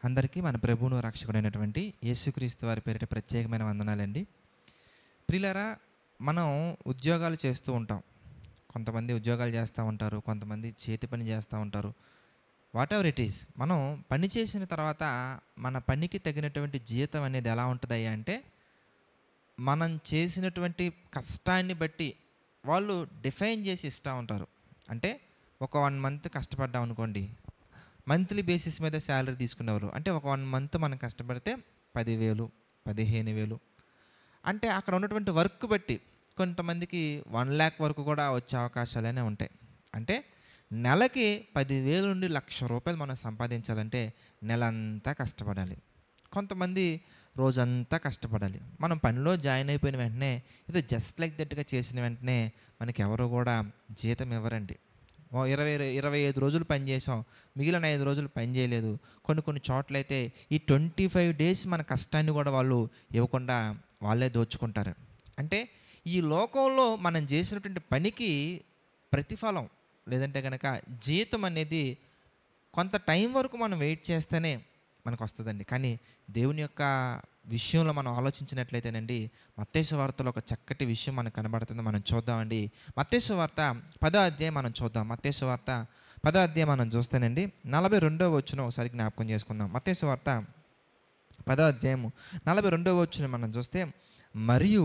అందరికీ మన ప్రభువును రక్షకుడైనటువంటి యేసుక్రీస్తు వారి పేరిట ప్రత్యేకమైన వందనాలండి. ప్రియులారా, మనం ఉద్యోగాలు చేస్తూ ఉంటాం. కొంతమంది ఉద్యోగాలు చేస్తూ ఉంటారు, కొంతమంది చేతి పని చేస్తూ ఉంటారు. వాట్ ఎవర్ ఇట్ ఈస్, మనం పని చేసిన తర్వాత మన పనికి తగినటువంటి జీతం అనేది ఎలా ఉంటుందయ్యా అంటే, మనం చేసినటువంటి కష్టాన్ని బట్టి వాళ్ళు డిఫైన్ చేసి ఇస్తూ ఉంటారు. అంటే ఒక 1 మంత్ కష్టపడ్డాం అనుకోండి, మంత్లీ బేసిస్ మీద శాలరీ తీసుకునేవారు. అంటే ఒక 1 మంత్ మనం కష్టపడితే 10,000, 15,000. అంటే అక్కడ ఉన్నటువంటి వర్క్ బట్టి కొంతమందికి 1,00,000 వరకు కూడా వచ్చే అవకాశాలనే ఉంటాయి. అంటే నెలకి 10,000 నుండి ₹1,00,000 మనం సంపాదించాలంటే నెలంతా కష్టపడాలి. కొంతమంది రోజంతా కష్టపడాలి. మనం పనిలో జాయిన్ అయిపోయిన వెంటనే ఏదో జస్ట్ లైక్ దట్గా చేసిన వెంటనే మనకి ఎవరు కూడా జీతం ఇవ్వరండి. 25 రోజులు పని చేసాం, మిగిలిన 5 రోజులు పని చేయలేదు. కొన్ని చోట్లయితే ఈ 25 డేస్ మన కష్టాన్ని కూడా వాళ్ళు ఇవ్వకుండా వాళ్ళే దోచుకుంటారు. అంటే ఈ లోకంలో మనం చేసినటువంటి పనికి ప్రతిఫలం లేదంటే కనుక జీతం అనేది కొంత టైం వరకు మనం వెయిట్ చేస్తేనే మనకు వస్తుందండి. కానీ దేవుని యొక్క విషయంలో మనం ఆలోచించినట్లయితేనండి, మత్తయి సువార్తలో ఒక చక్కటి విషయం మనకు కనబడుతుంది. మనం చూద్దామండి. మత్తయి సువార్త 10వ అధ్యాయం మనం చూద్దాం. మత్తయి సువార్త 10వ అధ్యాయం మనం చూస్తేనండి 42వ వచనం ఒకసారి జ్ఞాపకం చేసుకుందాం. మత్తయి సువార్త 10వ అధ్యాయము 42వ వచనం మనం చూస్తే, మరియు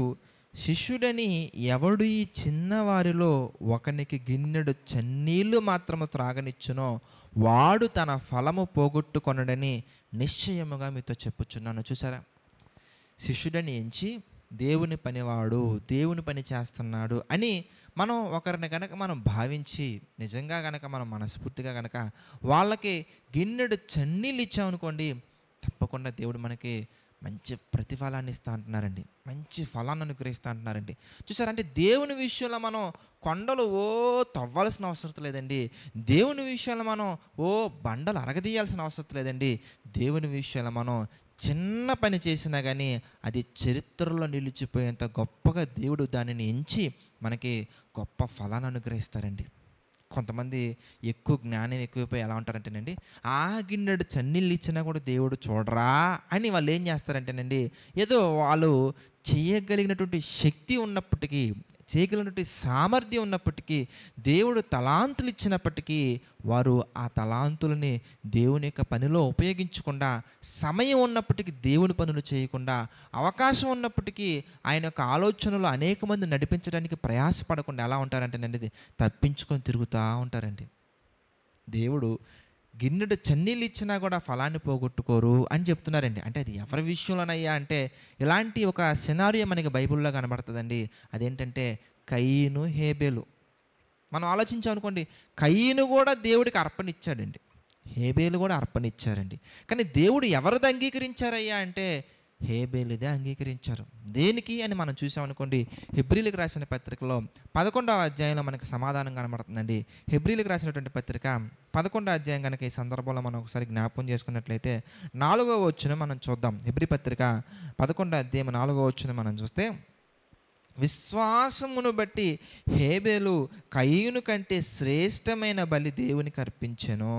శిష్యుడని ఎవడు ఈ చిన్నవారిలో ఒకనికి గిన్నెడు చన్నీళ్ళు మాత్రము త్రాగనిచ్చునో వాడు తన ఫలము పోగొట్టుకొనడని నిశ్చయముగా మీతో చెప్పుచున్నాను. చూసారా, శిష్యుడని ఎంచి దేవుని పనివాడు, దేవుని పని చేస్తున్నాడు అని మనం ఒకరిని కనుక మనం భావించి నిజంగా కనుక మనం మనస్ఫూర్తిగా కనుక వాళ్ళకి గిన్నెడు చన్నీళ్ళు ఇచ్చామనుకోండి, తప్పకుండా దేవుడు మనకి మంచి ప్రతిఫలాన్ని ఇస్తా అంటున్నారండి, మంచి ఫలాన్ని అనుగ్రహిస్తూ అంటున్నారండి. చూసారంటే దేవుని విషయంలో మనం కొండలు తవ్వాల్సిన అవసరం లేదండి. దేవుని విషయంలో మనం బండలు అరగదీయాల్సిన అవసరం లేదండి. దేవుని విషయంలో మనం చిన్న పని చేసినా కానీ అది చరిత్రలో నిలిచిపోయేంత గొప్పగా దేవుడు దానిని ఎంచి మనకి గొప్ప ఫలాన్ని అనుగ్రహిస్తారండి. కొంతమంది ఎక్కువ జ్ఞానం ఎక్కువైపోయి ఎలా ఉంటారంటేనండి, ఆ గిన్నెడు చన్నీళ్ళు ఇచ్చినా కూడా దేవుడు చూడరా అని వాళ్ళు ఏం చేస్తారంటేనండి, ఏదో వాళ్ళు చేయగలిగినటువంటి శక్తి ఉన్నప్పటికీ, చేయగలిగినటువంటి సామర్థ్యం ఉన్నప్పటికీ, దేవుడు తలాంతులు ఇచ్చినప్పటికీ వారు ఆ తలాంతులని దేవుని యొక్క పనిలో ఉపయోగించకుండా, సమయం ఉన్నప్పటికీ దేవుని పనులు చేయకుండా, అవకాశం ఉన్నప్పటికీ ఆయన యొక్క ఆలోచనలు అనేక మంది నడిపించడానికి ప్రయాసపడకుండా ఎలా ఉంటారంటేనండి, తప్పించుకొని తిరుగుతూ ఉంటారండి. దేవుడు గిన్నెడు చన్నీళ్ళు ఇచ్చినా కూడా ఫలాన్ని పోగొట్టుకోరు అని చెప్తున్నారండి. అంటే అది ఎవరి విషయంలోనయ్యా అంటే, ఇలాంటి ఒక సినారియో మనకి బైబిల్లో కనబడుతుందండి. అదేంటంటే కయీను, హేబేలు. మనం ఆలోచించామనుకోండి, కయీను కూడా దేవుడికి అర్పణ ఇచ్చాడండి, హేబేలు కూడా అర్పణ ఇచ్చారండి. కానీ దేవుడు ఎవరిది అంగీకరించారయ్యా అంటే హేబేలుదే అంగీకరించారు. దేనికి అని మనం చూసామనుకోండి, హెబ్రీలకు రాసిన పత్రికలో 11వ అధ్యాయంలో మనకు సమాధానం కనబడుతుందండి. హెబ్రీలకు రాసినటువంటి పత్రిక 11వ అధ్యాయం కనుక ఈ సందర్భంలో మనం ఒకసారి జ్ఞాపకం చేసుకున్నట్లయితే 4వ వచనం మనం చూద్దాం. హెబ్రీ పత్రిక 11వ అధ్యాయం 4వ వచనం మనం చూస్తే, విశ్వాసమును బట్టి హేబేలు కయీను కంటే శ్రేష్టమైన బలి దేవునికి అర్పించెను.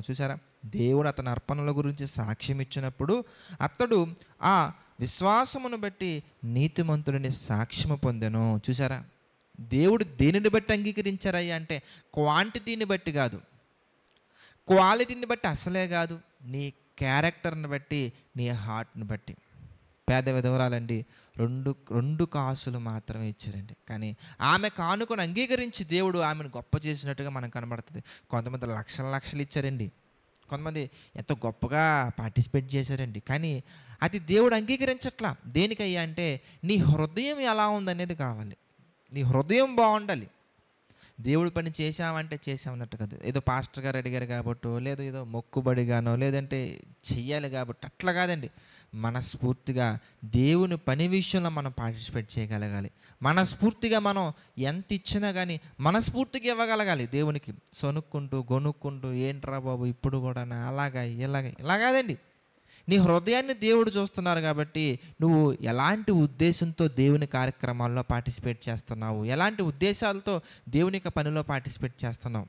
చూసారా, దేవుడు అతని అర్పణల గురించి సాక్ష్యం ఇచ్చినప్పుడు అతడు ఆ విశ్వాసమును బట్టి నీతిమంతుడిని సాక్ష్యము పొందెను. చూసారా, దేవుడు దేనిని బట్టి అంగీకరించారయ్యా అంటే క్వాంటిటీని బట్టి కాదు, క్వాలిటీని బట్టి అసలే కాదు, నీ క్యారెక్టర్ని బట్టి, నీ హార్ట్ని బట్టి. పేద విధవరాలండి, రెండు కాసులు మాత్రమే ఇచ్చారండి. కానీ ఆమె కానుకొని అంగీకరించి దేవుడు ఆమెను గొప్ప చేసినట్టుగా మనకు కనబడుతుంది. కొంతమంది లక్షలు ఇచ్చారండి, కొంతమంది ఎంతో గొప్పగా పార్టిసిపేట్ చేశారండి. కానీ అది దేవుడు అంగీకరించట్లా. దేనికయ్యా అంటే నీ హృదయం ఎలా ఉందనేది కావాలి. నీ హృదయం బాగుండాలి. దేవుడి పని చేశామంటే చేసామన్నట్టు కాదు, ఏదో పాస్టర్ గారు అడిగారు కాబట్టి, లేదు ఏదో మొక్కుబడిగానో, లేదంటే చెయ్యాలి కాబట్టి అట్లా కాదండి. మనస్ఫూర్తిగా దేవుని పని విషయంలో మనం పార్టిసిపేట్ చేయగలగాలి. మనస్ఫూర్తిగా మనం ఎంత ఇచ్చినా కానీ మనస్ఫూర్తిగా ఇవ్వగలగాలి దేవునికి. సొనుక్కుంటూ గొనుక్కుంటూ ఏంట్రా బాబు ఇప్పుడు కూడా అలాగా ఇలా కాదండి. నీ హృదయాన్ని దేవుడు చూస్తున్నారు కాబట్టి నువ్వు ఎలాంటి ఉద్దేశంతో దేవుని కార్యక్రమాల్లో పార్టిసిపేట్ చేస్తున్నావు, ఎలాంటి ఉద్దేశాలతో దేవుని యొక్క పనిలో పార్టిసిపేట్ చేస్తున్నావు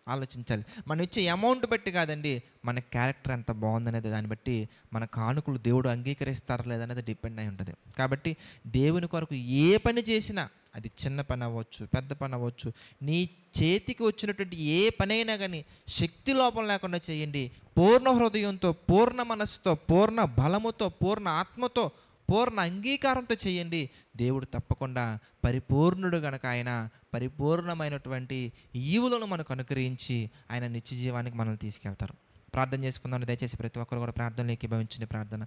ఆలోచించాలి. మనం ఇచ్చే అమౌంట్ బట్టి కాదండి, మన క్యారెక్టర్ ఎంత బాగుందనేది దాన్ని బట్టి మన కానుకలు దేవుడు అంగీకరిస్తారా లేదనేది డిపెండ్ అయి ఉంటుంది. కాబట్టి దేవుని కొరకు ఏ పని చేసినా, అది చిన్న పని అవ్వచ్చు, పెద్ద పని అవ్వచ్చు, నీ చేతికి వచ్చినటువంటి ఏ పనైనా కానీ శక్తి లోపం లేకుండా చేయండి. పూర్ణ హృదయంతో, పూర్ణ మనస్సుతో, పూర్ణ బలముతో, పూర్ణ ఆత్మతో, పూర్ణ అంగీకారంతో చేయండి. దేవుడు తప్పకుండా పరిపూర్ణుడు గనక ఆయన పరిపూర్ణమైనటువంటి ఈవులను మనకు అనుగ్రహించి ఆయన నిత్య జీవానికి మనల్ని తీసుకెళ్తారు. ప్రార్థన చేసుకుందాం. దయచేసి ప్రతి ఒక్కరు కూడా ప్రార్థనలు ఏకీభవించండి. ప్రార్థన.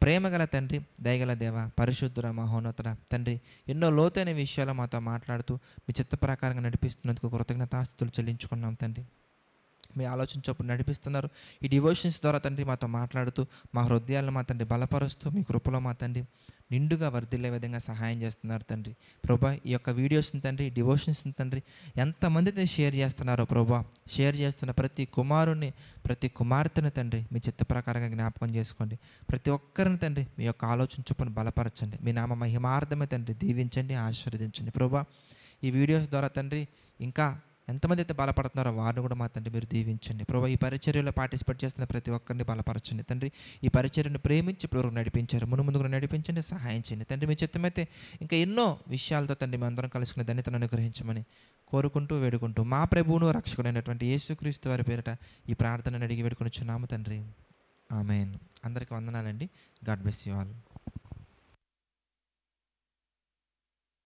ప్రేమగల తండ్రి, దయగల దేవ, పరిశుద్ధుర, మహోన్నతుడ తండ్రి, ఎన్నో లోతైన విషయాలు మాతో మాట్లాడుతూ మీ చిత్త ప్రకారంగా నడిపిస్తున్నందుకు కృతజ్ఞతాస్తుతులు చెల్లించుకున్నాం తండ్రి. మీ ఆలోచన చొప్పున నడిపిస్తున్నారు. ఈ డివోషన్స్ ద్వారా తండ్రి మాతో మాట్లాడుతూ మా హృదయాలను మా తండ్రి బలపరుస్తూ మీ కృపలో మా తండ్రి నిండుగా వర్ధిల్లే విధంగా సహాయం చేస్తున్నారు తండ్రి. ప్రభా, ఈ యొక్క వీడియోస్ని తండ్రి, డివోషన్స్ని తండ్రి ఎంతమందితో షేర్ చేస్తున్నారో ప్రభా, షేర్ చేస్తున్న ప్రతి కుమారుని, ప్రతి కుమార్తెను తండ్రి మీ చిత్త ప్రకారంగా జ్ఞాపకం చేసుకోండి. ప్రతి ఒక్కరిని తండ్రి మీ యొక్క ఆలోచన చొప్పున బలపరచండి. మీ నామ మహిమార్థమే తండ్రి దీవించండి, ఆశీర్వదించండి. ప్రభా, ఈ వీడియోస్ ద్వారా తండ్రి ఇంకా ఎంతమంది అయితే బలపడుతున్నారో వారిని కూడా మా తండ్రి మీరు దీవించండి. ప్రభా, ఈ పరిచర్యలో పార్టిసిపేట్ చేస్తున్న ప్రతి ఒక్కరిని బలపరచండి తండ్రి. ఈ పరిచర్యను ప్రేమించి ఇప్పుడు నడిపించారు, ముందు కూడా నడిపించండి, సహాయం చేయండి తండ్రి. మీ చిత్తమైతే ఇంకా ఎన్నో విషయాలతో తండ్రి మేము అందరం కలుసుకునే ధన్యతను అనుగ్రహించమని కోరుకుంటూ వేడుకుంటూ మా ప్రభువును రక్షకుడైనటువంటి యేసుక్రీస్తు వారి పేరిట ఈ ప్రార్థనను అడిగి వేడుకొనిచున్నాము తండ్రి. ఆమేన్. అందరికీ వందనాలండి. God bless you all.